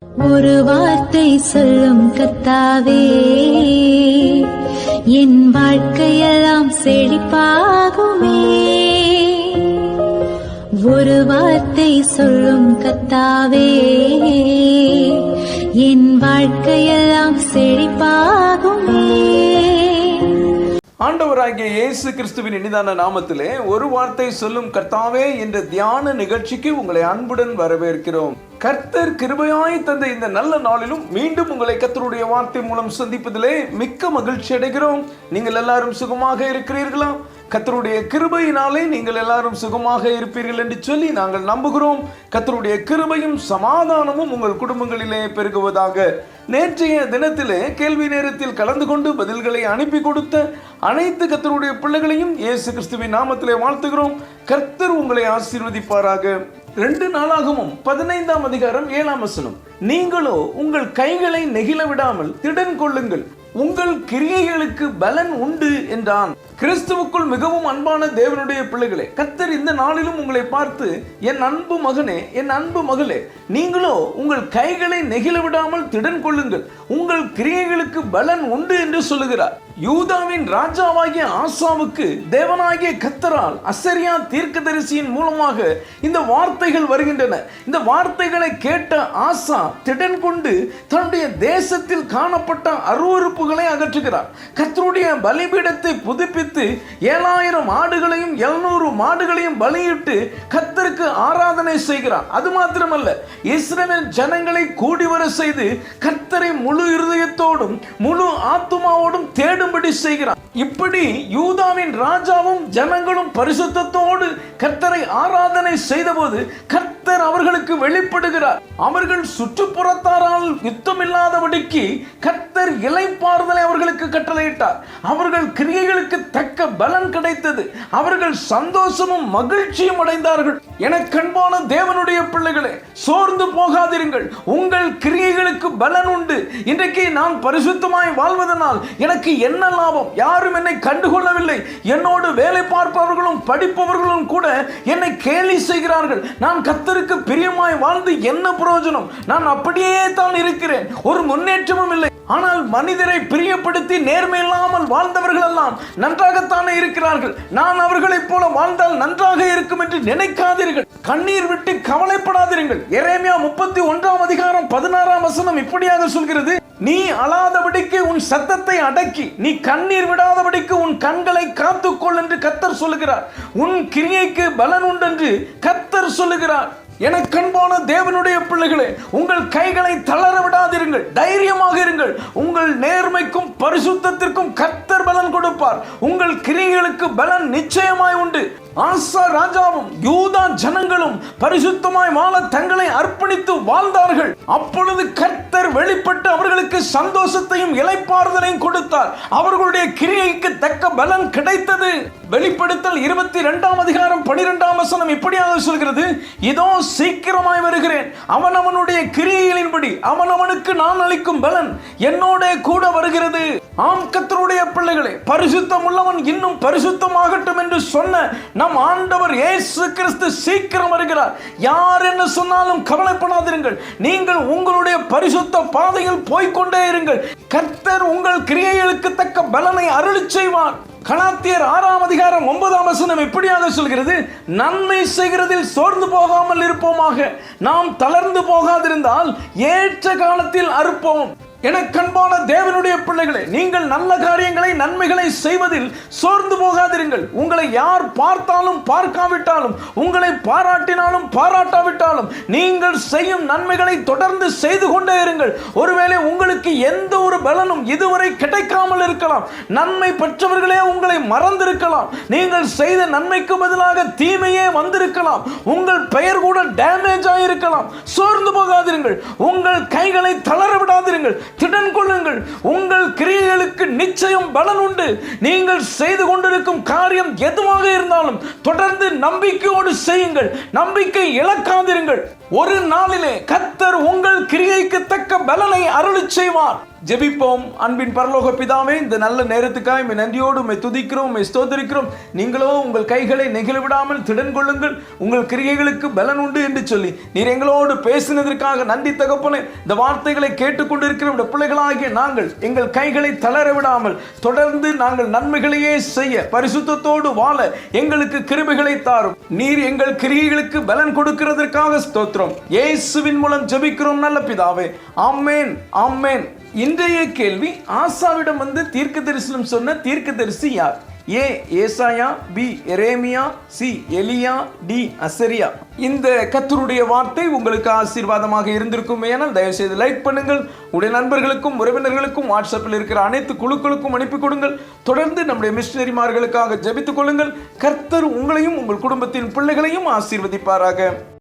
ஒரு வார்த்தை சொல்லும் கர்த்தாவே, என் வாழ்க்கையெல்லாம் செழிப்பாகுமே. ஒரு வார்த்தை சொல்லும் கர்த்தாவே, என் வாழ்க்கையெல்லாம் செழிப்பாகுமே. ஆண்டவராகிய இயேசு கிறிஸ்துவின் இனிதான நாமத்திலே ஒரு வார்த்தை சொல்லும் கர்த்தாவே என்ற தியான நிகழ்ச்சிக்கு உங்களை அன்புடன் வரவேற்கிறோம். கர்த்தர் கிருபையாய் தந்த இந்த நல்ல நாளிலும் மீண்டும் உங்களை கர்த்தருடைய வார்த்தை மூலம் சந்திப்பதிலே மிக்க மகிழ்ச்சி அடைகிறோம். நீங்கள் எல்லாரும் சுகமாக இருக்கிறீர்களா? கர்த்தருடைய கிருபையினாலே நீங்கள் எல்லாரும் சுகமாக இருப்பீர்கள் என்று சொல்லி நாங்கள் நம்புகிறோம். கர்த்தருடைய கிருபையும் சமாதானமும் உங்கள் குடும்பங்களிலே பெருகுவதாக. நேற்றைய தினத்திலே கேள்வி நேரத்தில் கலந்து கொண்டு பதில்களை அனுப்பி கொடுத்த அனைத்து கர்த்தருடைய பிள்ளைகளையும் இயேசு கிறிஸ்துவின் நாமத்திலே வாழ்த்துகிறோம். கர்த்தர் உங்களை ஆசீர்வதிப்பாராக. 2 நாளாகமும் 15ஆம் அதிகாரம் 7ஆம் வசனம், நீங்களோ உங்கள் கைகளை நெகிழ விடாமல் திடன் கொள்ளுங்கள், உங்கள் கிரியைகளுக்கு பலன் உண்டு என்றான். கிறிஸ்துவுக்குள் மிகவும் அன்பான தேவனுடைய பிள்ளைகளே, கர்த்தர் இந்த நாளிலும் உங்களை பார்த்து, என் அன்பு மகனே, என் அன்பு மகளே, நீங்களோ உங்கள் கைகளை நெகிழ விடாமல் திடன் கொள்ளுங்கள், உங்கள் கிரியைகளுக்கு பலன் உண்டு என்று சொல்லுகிறார். யூதாவின் ராஜாவாகிய ஆசாவுக்கு தேவனாகிய கர்த்தரால் அசரியா தீர்க்கதரிசியின் மூலமாக இந்த வார்த்தைகள் வருகின்றன. இந்த வார்த்தைகளை கேட்ட ஆசா திடன் கொண்டு தன்னுடைய தேசத்தில் காணப்பட்ட அருவருப்புகளை அகற்றுகிறார். கர்த்தருடைய பலிபீடத்தை புதுப்பித்து 7000 ஆடுகளையும் 700 மாடுகளையும் பலியிட்டு கர்த்தருக்கு ஆராதனை செய்கிறார். அது மாத்திரமல்ல, இஸ்ரவேல் ஜனங்களை கூடி வர செய்து கர்த்தரை முழு இருதயத்தோடும் முழு ஆத்துமாவோடும் தேடும்படி செய்கிறார். இப்படி யூதாவின் ராஜாவும் ஜனங்களும் பரிசுத்தத்தோடு கர்த்தரை ஆராதனை செய்தபோது கர்த்தர் அவர்களுக்கு வெளிப்படுகிறார். அவர்கள் சுற்றுப்புறத்தாரால் யுத்தமில்லாதபடிக்கு கர்த்தர் இளைப்பாறுதலை அவர்களுக்கு கட்டளையிட்டார். அவர்கள் கிரியைகளுக்கு தக்க பலன் கிடைத்தது. அவர்கள் சந்தோஷமும் மகிழ்ச்சியும் அடைந்தார்கள். எனக்கு அன்பான தேவனுடைய பிள்ளைகளே, சோர்ந்து போகாதிருங்கள். உங்கள் கிரியைகளுக்கு பலன் உண்டு. இன்றைக்கு நான் பரிசுத்தமாய் வாழ்வதனால் எனக்கு என்ன லாபம்? யாரும் என்னை கண்டுகொள்ளவில்லை. என்னோடு வேலை பார்ப்பவர்களும் படிப்பவர்களும் கூட என்னை கேலி செய்கிறார்கள். நான் கர்த்தருக்கு பிரியமாய் வாழ்ந்து என்ன பிரயோஜனம்? நான் அப்படியே தான் இருக்கிறேன், ஒரு முன்னேற்றமும் இல்லை. ஆனால் மனிதரை பிரியப்படுத்தி நேர்மை இல்லாமல் வாழ்ந்தவர்கள் எல்லாம் நன்றாகத்தானே இருக்கிறார்கள். நான் அவர்களைப் போல வாழ்ந்தால் நன்றாக இருக்கும் என்று நினைக்காதீர்கள். கண்ணீர் விட்டு கவலைப்படாதீர்கள். எரேமியா 31ஆம் அதிகாரம் 16ஆம் வசனம் இப்படியாக சொல்கிறது, நீ அழாதபடிக்கு உன் சத்தத்தை அடக்கி, நீ கண்ணீர் விடாதபடிக்கு உன் கண்களை காத்துக்கொள் என்று கர்த்தர் சொல்லுகிறார். உன் கிரியைக்கு பலன் உண்டு என்று கர்த்தர் சொல்லுகிறார். எனக்கு அன்பான தேவனுடைய பிள்ளைகளே, உங்கள் கைகளை தளர விடாதிருங்கள், தைரியமாக இருங்கள். உங்கள் நேர்மைக்கும் பரிசுத்தத்திற்கும் கர்த்தர் பலன் கொடுப்பார். உங்கள் கிரியைகளுக்கு பலன் நிச்சயமாய் உண்டு. ஆசா ராஜாவும் யூதா ஜனங்களும் பரிசுத்தமாய் வாழ தங்களை அர்ப்பணித்து வாழ்ந்தார்கள். அப்பொழுது கர்த்தர் வெளிப்பட்டு அவர்களுக்கு சந்தோஷத்தையும் இளைப்பாறுதலையும் கொடுத்தார். அவர்களுடைய கிரியைக்கு தக்க பலன் கிடைத்தது. வெளிப்படுத்தல் 22ஆம் அதிகாரம் 12ஆம் வசனம் இப்படியாக சொல்கிறது, இதோ சீக்கிரமாய் வருகிறேன், அவனவனுடைய கிரியைகளின்படி அவனவனுக்கு நான் அளிக்கும் பலன் என்னோட கூட வருகிறது. ஆம் கர்த்தருடைய பிள்ளைகளே, பரிசுத்தம் உள்ளவன் இன்னும் பரிசுத்தமாகட்டும் என்று சொன்ன நம் ஆண்டவர் இயேசு கிறிஸ்து சீக்கிரம் வருகிறார். யார் என்ன சொன்னாலும் கவலைப்படாதீர்கள். நீங்கள் உங்களுடைய பரிசுத்த பாதையில் போய்கொண்டே இருங்கள். கர்த்தர் உங்கள் கிரியைகளுக்கு தக்க பலனை அருளி செய்வார். கலாத்தியர் 6ஆம் அதிகாரம் 9ஆம் வசனம் இப்படியாக சொல்கிறது, நன்மை செய்கிறதில் சோர்ந்து போகாமல் இருப்போமாக, நாம் தளர்ந்து போகாதிருந்தால் ஏற்ற காலத்தில் அறுப்போம். எனக்கு அன்பான தேவனுடைய பிள்ளைகளே, நீங்கள் நல்ல காரியங்களை நன்மைகளை செய்வதில் சோர்ந்து போகாதிருங்கள். உங்களை யார் பார்த்தாலும் பார்க்காவிட்டாலும், உங்களை பாராட்டினாலும் பாராட்டாவிட்டாலும், நீங்கள் செய்யும் நன்மைகளை தொடர்ந்து செய்து கொண்டே இருங்கள். ஒருவேளை உங்களுக்கு எந்த ஒரு பலனும் இதுவரை கிடைக்காமல் இருக்கலாம். நன்மை பெற்றவர்களே உங்களை மறந்திருக்கலாம். நீங்கள் செய்த நன்மைக்கு பதிலாக தீமையே வந்திருக்கலாம். உங்கள் பெயர் கூட டேமேஜ் ஆகியிருக்கலாம். சோர்ந்து போகாதிருங்கள். உங்கள் கைகளை தளர விடாதிருங்கள். திடன் கொள்ளுங்கள். உங்கள் கிரியைகளுக்கு நிச்சயம் பலன் உண்டு. நீங்கள் செய்து கொண்டிருக்கும் காரியம் எதுவாக இருந்தாலும் தொடர்ந்து நம்பிக்கையோடு செய்யுங்கள். நம்பிக்கை இழக்காதிருங்கள். ஒரு நாளிலே கர்த்தர் உங்கள் கிரியைக்கு தக்க பலனை அருளி செய்வார். ஜெபிப்போம். அன்பின் பரலோக பிதாவே, இந்த நல்ல நேரத்துக்காக உம்மை நன்றியோடு உம்மை துதிக்கிறோம், உம்மை ஸ்தோத்திரிக்கிறோம். நீங்களோ உங்கள் கைகளை நெகிழ விடாமல் திடன் கொள்ளுங்கள், உங்கள் கிரியைகளுக்கு பலன் உண்டு என்று சொல்லி நீர் எங்களோடு பேசினதற்காக நன்றி தகப்பனே. இந்த வார்த்தைகளை கேட்டுக்கொண்டிருக்கிற இந்த பிள்ளைகளாகிய நாங்கள் எங்கள் கைகளை தளர விடாமல் தொடர்ந்து நாங்கள் நன்மைகளையே செய்ய, பரிசுத்தத்தோடு வாழ எங்களுக்கு கிருபைகளை தாரும். நீர் எங்கள் கிரியைகளுக்கு பலன் கொடுக்கிறதற்காக ஸ்தோத்திரம். இயேசுவின் மூலம் ஜெபிக்கிறோம் நல்ல பிதாவே. ஆமென், ஆமென். இன்றைய கேள்வி, ஆசாவிடம் வந்து தீர்க்க தரிசனம் சொன்ன தீர்க்கதரிசி யார்? ஏ ஏசாயா, பி எரேமியா, சி எலியா, டி அசரியா. இந்த கர்த்தருடைய வார்த்தை உங்களுக்கு ஆசீர்வாதமாக இருந்திருக்கும். ஏனால் தயவு செய்து லைக் பண்ணுங்கள், உடைய நண்பர்களுக்கும் உறவினர்களுக்கும் வாட்ஸ்அப்பில் இருக்கிற அனைத்து குழுக்களுக்கும் அனுப்பி கொடுங்கள். தொடர்ந்து நம்முடைய மிஷனரிமார்களுக்காக ஜெபித்துக் கொள்ளுங்கள். கர்த்தர் உங்களையும் உங்கள் குடும்பத்தின் பிள்ளைகளையும் ஆசீர்வதிப்பாராக.